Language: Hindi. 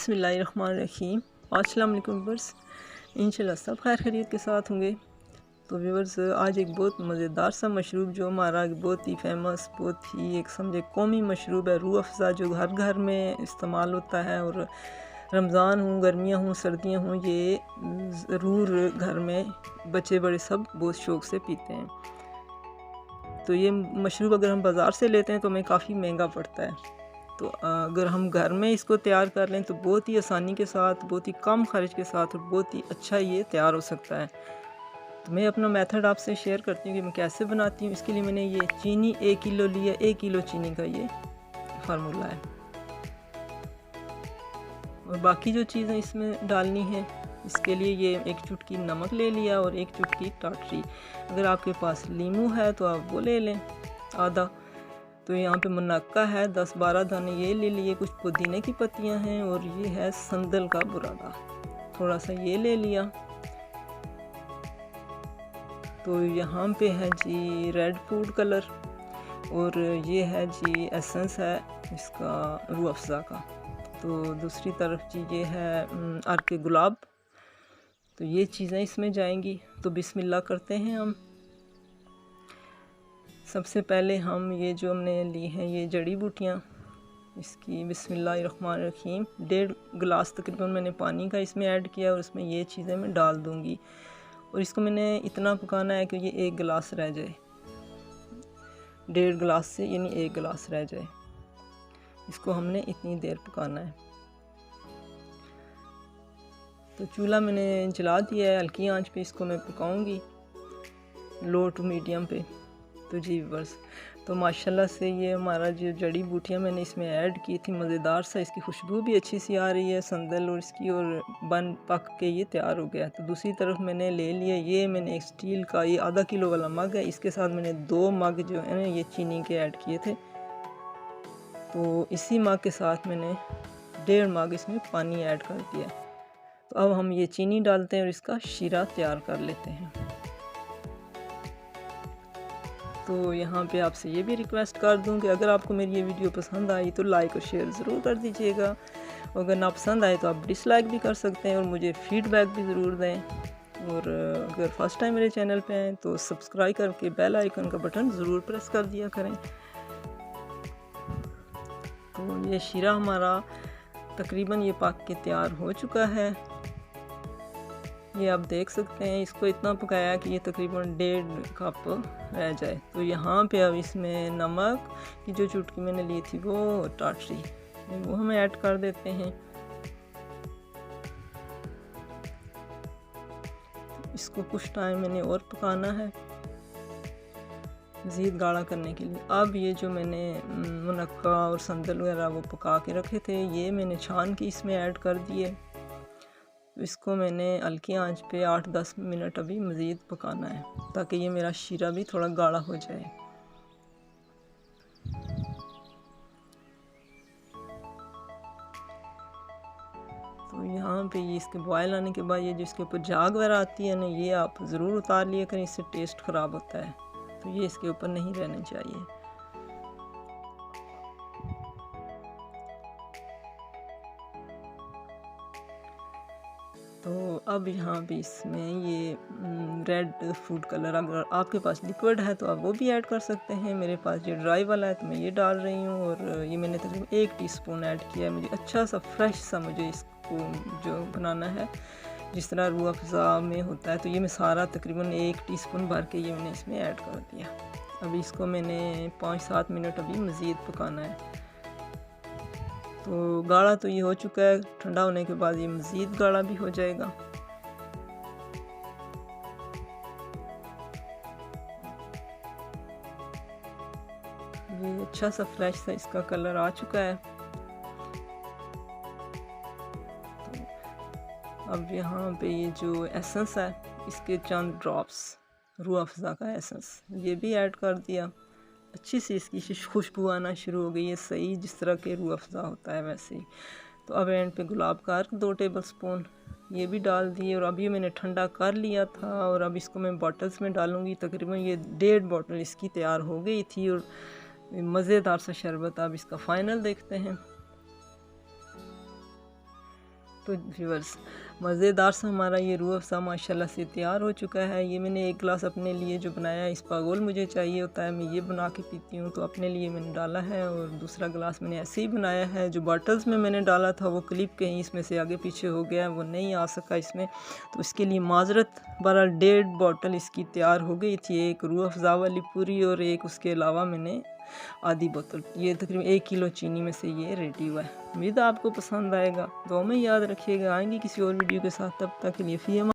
बिस्मिल्लाहिर्रहमानिर्रहीम। अस्सलाम वालेकुम व्यूअर्स, इंशाल्लाह सब खैर खैरियत के साथ होंगे। तो व्यूअर्स, आज एक बहुत मज़ेदार सा मशरूब जो हमारा बहुत ही फेमस, बहुत ही एक समझे कौमी मशरूब है, रूह अफ़ज़ा, जो हर घर में इस्तेमाल होता है। और रमज़ान हो, गर्मियाँ हों, सर्दियाँ हों, ये ज़रूर घर में बच्चे बड़े सब बहुत शौक़ से पीते हैं। तो ये मशरूब अगर हम बाज़ार से लेते हैं तो हमें काफ़ी महंगा पड़ता है। तो अगर हम घर में इसको तैयार कर लें तो बहुत ही आसानी के साथ, बहुत ही कम खर्च के साथ और बहुत ही अच्छा ये तैयार हो सकता है। तो मैं अपना मेथड आपसे शेयर करती हूँ कि मैं कैसे बनाती हूँ। इसके लिए मैंने ये चीनी 1 किलो लिया, 1 किलो चीनी का ये फार्मूला है। और बाकी जो चीज़ें इसमें डालनी है, इसके लिए ये 1 चुटकी नमक ले लिया और 1 चुटकी टाटरी। अगर आपके पास लीमू है तो आप वो ले लें आधा। तो यहाँ पे मुनक्का है 10-12 दाने ये ले लिए, कुछ पुदीने की पत्तियाँ हैं और ये है संदल का बुरादा, थोड़ा सा ये ले लिया। तो यहाँ पे है जी रेड फूड कलर और ये है जी एसेंस है इसका रूह अफ़ज़ा का। तो दूसरी तरफ जी ये है अर्क गुलाब। तो ये चीज़ें इसमें जाएंगी। तो बिस्मिल्लाह करते हैं हम। सबसे पहले हम ये जो हमने ली हैं ये जड़ी बूटियाँ, इसकी बिस्मिल्लाहिर्रहमानिर्रहीम 1.5 गिलास तकरीबन मैंने पानी का इसमें ऐड किया और इसमें ये चीज़ें मैं डाल दूँगी। और इसको मैंने इतना पकाना है कि ये 1 गिलास रह जाए, 1.5 गिलास से यानी 1 गिलास रह जाए। इसको हमने इतनी देर पकाना है। तो चूल्हा मैंने जला दिया है, हल्की आंच पे इसको मैं पकाऊंगी, लो टू मीडियम पे। तो जी व्यूअर्स, तो माशाल्लाह से ये हमारा जो जड़ी बूटियाँ मैंने इसमें ऐड की थी, मज़ेदार सा, इसकी खुशबू भी अच्छी सी आ रही है संदल और इसकी, और बन पक के ये तैयार हो गया। तो दूसरी तरफ मैंने ले लिया, ये मैंने एक स्टील का ये आधा किलो वाला मग है, इसके साथ मैंने 2 मग जो है ना ये चीनी के ऐड किए थे। तो इसी मग के साथ मैंने 1.5 मग इसमें पानी ऐड कर दिया। तो अब हम ये चीनी डालते हैं और इसका शीरा तैयार कर लेते हैं। तो यहाँ पे आपसे ये भी रिक्वेस्ट कर दूँ कि अगर आपको मेरी ये वीडियो पसंद आई तो लाइक और शेयर ज़रूर कर दीजिएगा। अगर ना पसंद आए तो आप डिसलाइक भी कर सकते हैं और मुझे फीडबैक भी ज़रूर दें। और अगर फर्स्ट टाइम मेरे चैनल पे आएँ तो सब्सक्राइब करके बेल आइकन का बटन ज़रूर प्रेस कर दिया करें। तो ये शीरा हमारा तकरीबन ये पक के तैयार हो चुका है। ये आप देख सकते हैं, इसको इतना पकाया कि ये तकरीबन 1.5 कप रह जाए। तो यहाँ पे अब इसमें नमक की जो चुटकी मैंने ली थी वो टाटरी, वो हम ऐड कर देते हैं। इसको कुछ टाइम मैंने और पकाना है मज़ीद गाढ़ा करने के लिए। अब ये जो मैंने मुनक्का और संदल वगैरह वो पका के रखे थे, ये मैंने छान के इसमें ऐड कर दिए। इसको मैंने हल्की आंच पे 8-10 मिनट अभी मज़ीद पकाना है ताकि ये मेरा शीरा भी थोड़ा गाढ़ा हो जाए। तो यहाँ पे ये इसके बॉयल आने के बाद ये जो इसके ऊपर झाग वगैरह आती है ना, ये आप ज़रूर उतार लिया करें, इससे टेस्ट ख़राब होता है। तो ये इसके ऊपर नहीं रहना चाहिए। तो अब यहाँ पे इसमें ये रेड फूड कलर, अगर आपके पास लिक्विड है तो आप वो भी ऐड कर सकते हैं। मेरे पास ये ड्राई वाला है तो मैं ये डाल रही हूँ। और ये मैंने तकरीबन 1 टीस्पून ऐड किया है। मुझे अच्छा सा फ्रेश सा मुझे इसको जो बनाना है जिस तरह रूह अफ़ज़ा में होता है। तो ये मैं सारा तकरीबन 1 टीस्पून भर के ये मैंने इसमें ऐड कर दिया। अभी इसको मैंने 5-7 मिनट अभी मज़ीद पकाना है। तो गाढ़ा तो ये हो चुका है, ठंडा होने के बाद ये मज़ीद गाढ़ा भी हो जाएगा। ये अच्छा सा फ्रेश सा इसका कलर आ चुका है। तो अब यहाँ पे ये जो एसेंस है इसके चंद ड्रॉप्स रूह अफ़ज़ा का एसेंस ये भी ऐड कर दिया। अच्छी सी इसकी खुशबू आना शुरू हो गई है, सही जिस तरह के रूह अफ़ज़ा होता है वैसे ही। तो अब एंड पे गुलाब का अर्क 2 टेबल स्पून ये भी डाल दिए। और अभी मैंने ठंडा कर लिया था और अब इसको मैं बॉटल्स में डालूँगी। तकरीबन ये 1.5 बॉटल इसकी तैयार हो गई थी और मज़ेदार सा शरबत। अब इसका फ़ाइनल देखते हैं। तो व्यूअर्स मज़ेदार सा हमारा ये रूह अफ़ज़ा माशाल्लाह से तैयार हो चुका है। ये मैंने एक गिलास अपने लिए जो बनाया है, इसबगोल मुझे चाहिए होता है, मैं ये बना के पीती हूँ, तो अपने लिए मैंने डाला है। और दूसरा गिलास मैंने ऐसे ही बनाया है। जो बॉटल्स में मैंने डाला था वो क्लिप कहीं इसमें से आगे पीछे हो गया, वो नहीं आ सका इसमें, तो इसके लिए माजरत। बहरहाल 1.5 बॉटल इसकी तैयार हो गई थी, एक रूह अफ़ज़ा वाली पूरी और एक उसके अलावा मैंने आधी बोतल। ये तकरीबन 1 किलो चीनी में से ये रेडी हुआ है। उम्मीद है आपको पसंद आएगा। दुआ में याद रखिएगा, आएंगे किसी और वीडियो के साथ, तब तक के लिए फ़ी अमान।